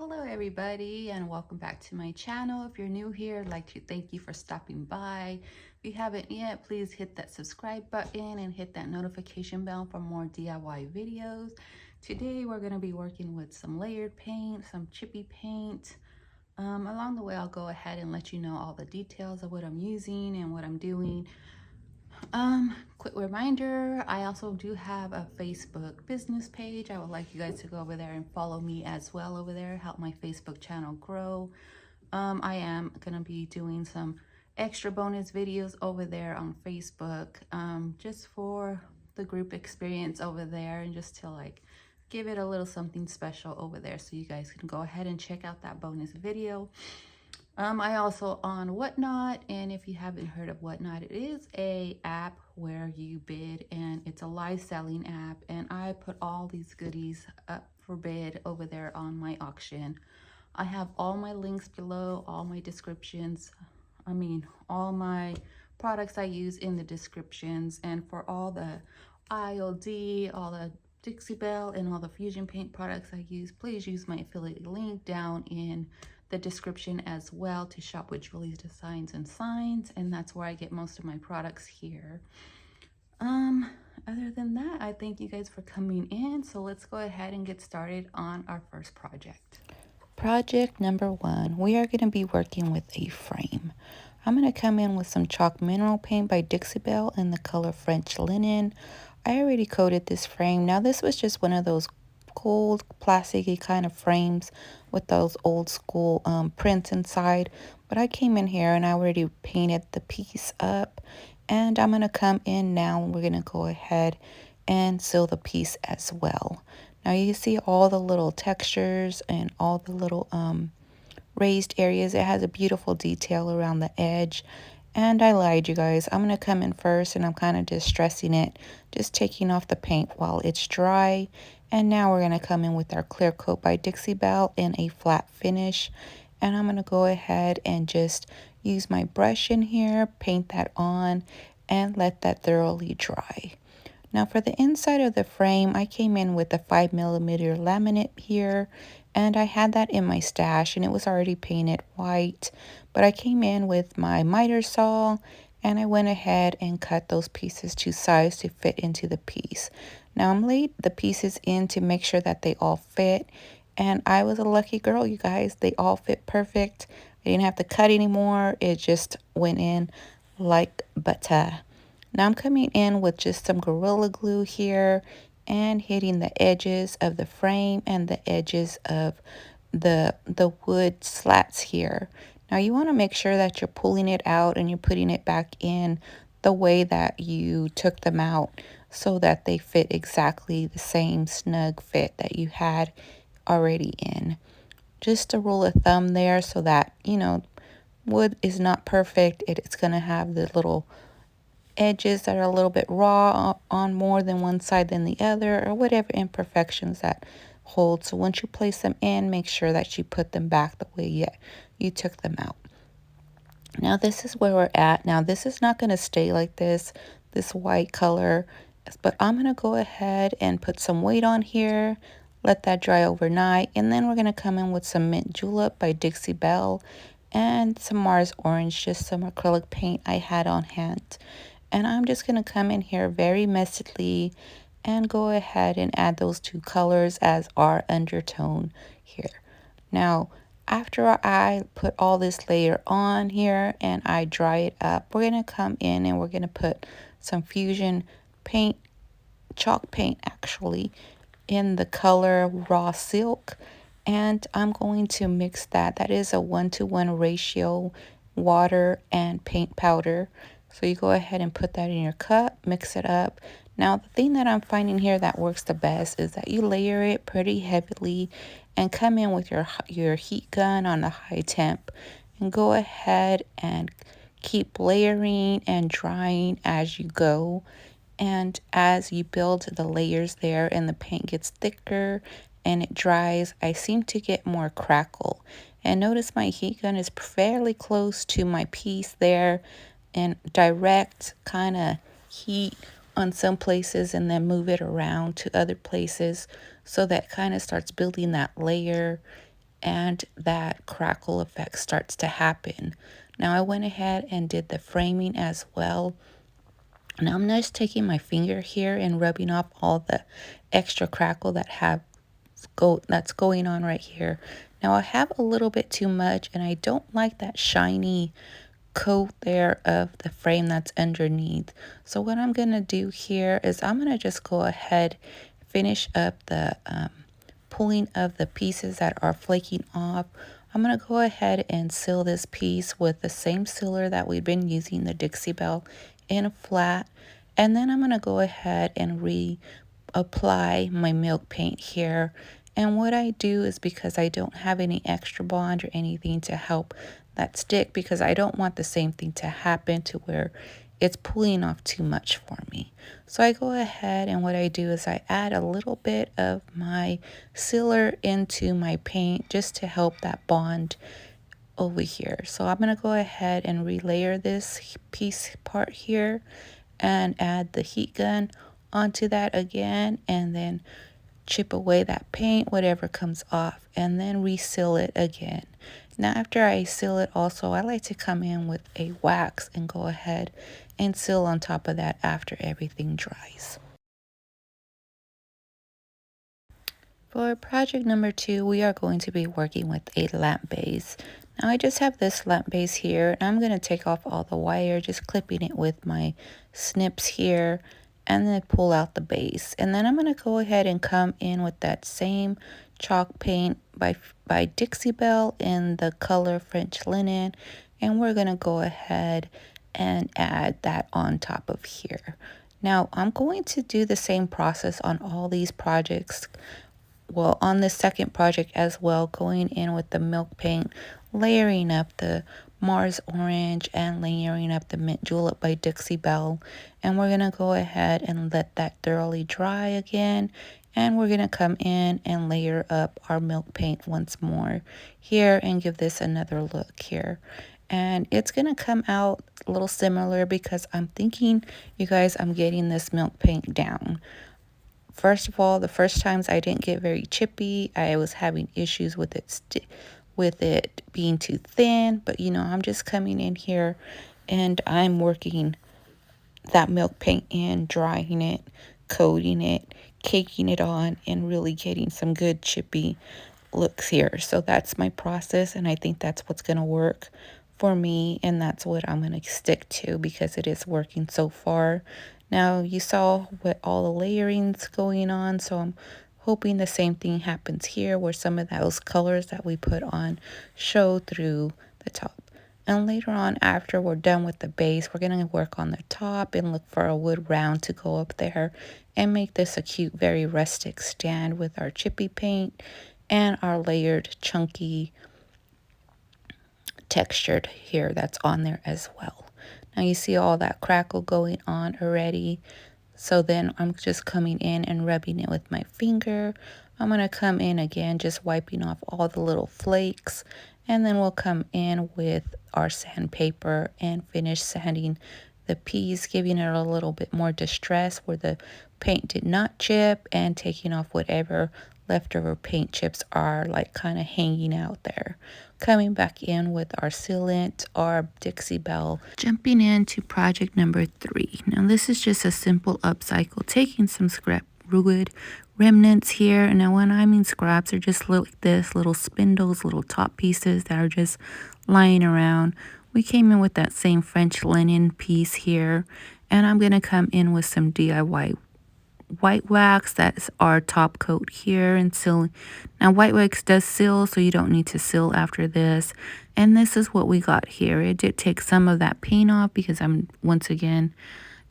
Hello everybody and welcome back to my channel. If you're new here, I'd like to thank you for stopping by. If you haven't yet, please hit that subscribe button and hit that notification bell for more DIY videos. Today we're going to be working with some layered paint, some chippy paint. Along the way I'll go ahead and let you know all the details of what I'm using and what I'm doing. Quick reminder, I also do have a Facebook business page. I would like you guys to go over there and follow me as well over there, help my Facebook channel grow. I am gonna be doing some extra bonus videos over there on Facebook, just for the group experience over there and just to like give it a little something special over there, so you guys can go ahead and check out that bonus video. I also on Whatnot, and if you haven't heard of Whatnot, it is a app where you bid, and it's a live selling app, and I put all these goodies up for bid over there on my auction. I have all my links below, all my descriptions, all my products I use in the descriptions, and for all the ILD, all the Dixie Belle, and all the Fusion Paint products I use, please use my affiliate link down in the description as well to shop with Julie's Designs and Signs, and that's where I get most of my products here. Other than that, I thank you guys for coming in, so let's go ahead and get started on our first project. Project number 1, we are going to be working with a frame. I'm going to come in with some chalk mineral paint by Dixie Belle in the color French Linen. I already coated this frame. Now this was just one of those cold plasticky kind of frames with those old school prints inside, but I came in here and I already painted the piece up, and I'm going to come in now and we're going to go ahead and seal the piece as well. Now you see all the little textures and all the little raised areas. It has a beautiful detail around the edge. And I lied, you guys. I'm going to come in first and I'm kind of just stressing it, just taking off the paint while it's dry. And now we're going to come in with our clear coat by Dixie Belle in a flat finish. And I'm going to go ahead and just use my brush in here, paint that on, and let that thoroughly dry. Now for the inside of the frame, I came in with a 5mm laminate here, and I had that in my stash and it was already painted white, but I came in with my miter saw and I went ahead and cut those pieces to size to fit into the piece. Now I'm laid the pieces in to make sure that they all fit, and I was a lucky girl, you guys. They all fit perfect. I didn't have to cut anymore. It just went in like butter. Now I'm coming in with just some Gorilla Glue here and hitting the edges of the frame and the edges of the wood slats here. Now you want to make sure that you're pulling it out and you're putting it back in the way that you took them out, so that they fit exactly the same snug fit that you had already in. Just a rule of thumb there, so that, you know, wood is not perfect. It's going to have the little edges that are a little bit raw on more than one side than the other, or whatever imperfections that hold. So once you place them in, make sure that you put them back the way you took them out. Now this is where we're at. Now this is not going to stay like this white color, but I'm going to go ahead and put some weight on here, let that dry overnight, and then we're going to come in with some Mint Julep by Dixie Belle and some Mars Orange, just some acrylic paint I had on hand. And I'm just going to come in here very messily and go ahead and add those two colors as our undertone here. Now, after I put all this layer on here and I dry it up, we're going to come in and we're going to put some Fusion paint, chalk paint actually, in the color Raw Silk. And I'm going to mix that. That is a 1-to-1 ratio, water and paint powder. So you go ahead and put that in your cup, mix it up. Now the thing that I'm finding here that works the best is that you layer it pretty heavily and come in with your heat gun on a high temp and go ahead and keep layering and drying as you go. And as you build the layers there and the paint gets thicker and it dries, I seem to get more crackle. And notice my heat gun is fairly close to my piece there, and direct kind of heat on some places and then move it around to other places, so that kind of starts building that layer and that crackle effect starts to happen. Now I went ahead and did the framing as well. Now I'm just taking my finger here and rubbing off all the extra crackle that's going on right here. Now I have a little bit too much, and I don't like that shiny coat there of the frame that's underneath. So what I'm going to do here is I'm going to just go ahead, finish up the pulling of the pieces that are flaking off. I'm going to go ahead and seal this piece with the same sealer that we've been using, the Dixie Belle, in a flat. And then I'm going to go ahead and reapply my milk paint here. And what I do is, because I don't have any extra bond or anything to help that stick, because I don't want the same thing to happen to where it's pulling off too much for me. So I go ahead, and what I do is I add a little bit of my sealer into my paint just to help that bond over here. So I'm going to go ahead and relayer this piece part here and add the heat gun onto that again, and then chip away that paint, whatever comes off, and then reseal it again. Now after I seal it also, I like to come in with a wax and go ahead and seal on top of that after everything dries. For project number 2, we are going to be working with a lamp base. Now I just have this lamp base here, and I'm going to take off all the wire, just clipping it with my snips here, and then pull out the base. And then I'm going to go ahead and come in with that same chalk paint by Dixie Belle in the color French linen, and we're going to go ahead and add that on top of here. Now I'm going to do the same process on all these projects. Well, on the second project as well, going in with the milk paint, layering up the Mars Orange and layering up the Mint Julep by Dixie Belle. And we're going to go ahead and let that thoroughly dry again. And we're going to come in and layer up our milk paint once more here and give this another look here. And it's going to come out a little similar, because I'm thinking, you guys, I'm getting this milk paint down. First of all, the first times I didn't get very chippy. I was having issues with it being too thin. But you know, I'm just coming in here and I'm working that milk paint in, drying it, coating it, caking it on, and really getting some good chippy looks here. So that's my process, and I think that's what's going to work for me, and that's what I'm going to stick to because it is working so far. Now you saw what all the layering going on, so I'm hoping the same thing happens here, where some of those colors that we put on show through the top. And later on, after we're done with the base, we're going to work on the top and look for a wood round to go up there and make this a cute, very rustic stand with our chippy paint and our layered, chunky, textured here that's on there as well. Now you see all that crackle going on already. So then I'm just coming in and rubbing it with my finger. I'm going to come in again, just wiping off all the little flakes. And then we'll come in with our sandpaper and finish sanding the piece, giving it a little bit more distress where the paint did not chip, and taking off whatever leftover paint chips are like kind of hanging out there. Coming back in with our sealant, our Dixie Belle. Jumping into project number 3. Now this is just a simple upcycle, taking some scrap wood remnants here. Now when I mean scraps, they're just like this, little spindles, little top pieces that are just lying around. We came in with that same French linen piece here, and I'm going to come in with some DIY white wax. That's our top coat here, and seal. Now white wax does seal, so you don't need to seal after this. And this is what we got here. It did take some of that paint off because once again,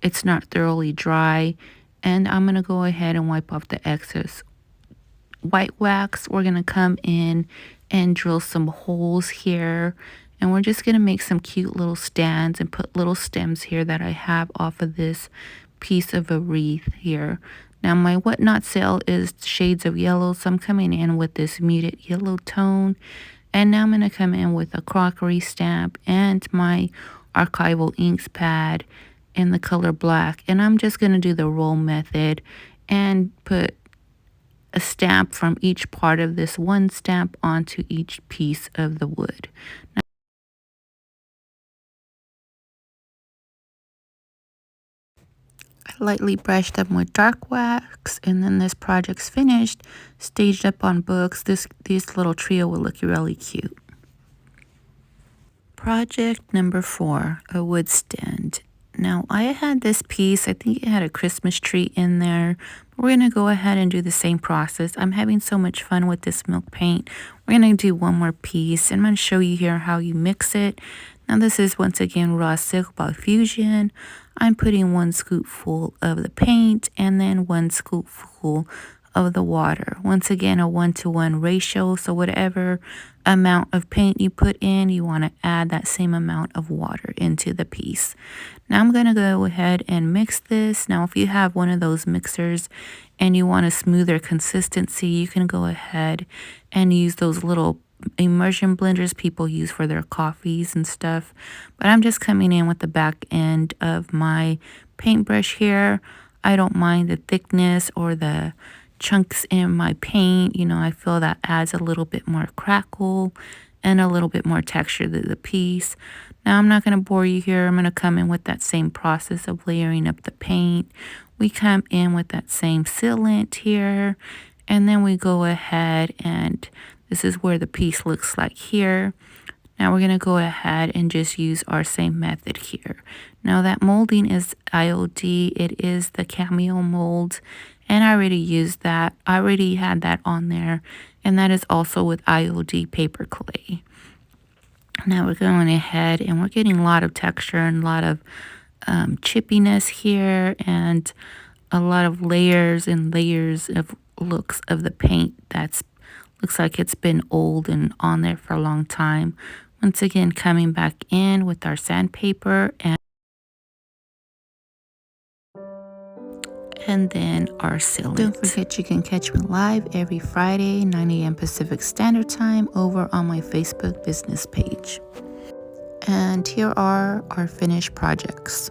it's not thoroughly dry. And I'm going to go ahead and wipe off the excess white wax. We're going to come in and drill some holes here. And we're just going to make some cute little stands and put little stems here that I have off of this piece of a wreath here. Now my whatnot sale is shades of yellow, so I'm coming in with this muted yellow tone. And now I'm going to come in with a crockery stamp and my archival inks pad in the color black. And I'm just going to do the roll method and put a stamp from each part of this one stamp onto each piece of the wood. I lightly brushed them with dark wax, and then this project's finished, staged up on books. This little trio will look really cute. Project number 4, a wood stand. Now I had this piece, I think it had a Christmas tree in there. We're going to go ahead and do the same process. I'm having so much fun with this milk paint. We're going to do one more piece, and I'm going to show you here how you mix it. Now this is once again Rustic by Fusion. I'm putting 1 scoopful of the paint and then 1 scoopful of the water. Once again, a 1-to-1 ratio, so whatever amount of paint you put in, you want to add that same amount of water into the piece. Now I'm going to go ahead and mix this. Now if you have one of those mixers and you want a smoother consistency, you can go ahead and use those little immersion blenders people use for their coffees and stuff. But I'm just coming in with the back end of my paintbrush here. I don't mind the thickness or the chunks in my paint. You know, I feel that adds a little bit more crackle and a little bit more texture to the piece. Now I'm not going to bore you here. I'm going to come in with that same process of layering up the paint. We come in with that same sealant here, and then we go ahead, and this is where the piece looks like here. Now we're going to go ahead and just use our same method here. Now that molding is IOD. It is the cameo mold, and I already used that. I already had that on there, and that is also with IOD paper clay. Now we're going ahead and we're getting a lot of texture and a lot of chippiness here, and a lot of layers and layers of looks of the paint that's looks like it's been old and on there for a long time. Once again, coming back in with our sandpaper and then our sealant. Don't forget you can catch me live every Friday, 9 a.m. Pacific Standard Time over on my Facebook business page. And here are our finished projects.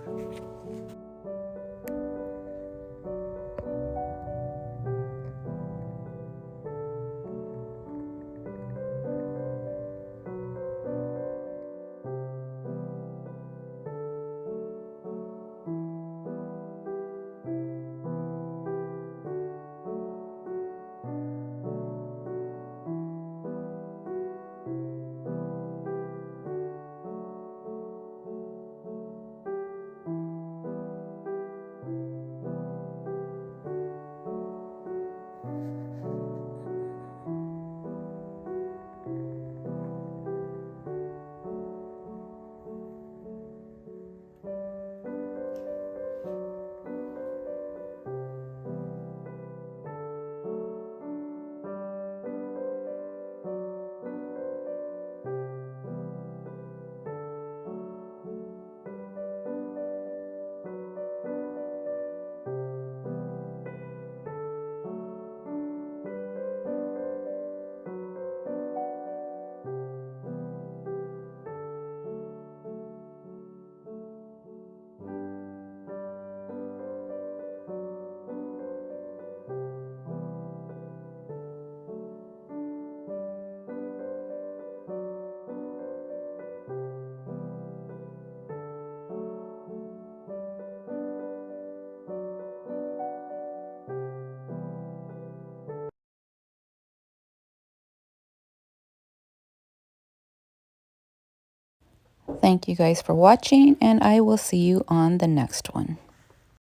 Thank you guys for watching, and I will see you on the next one.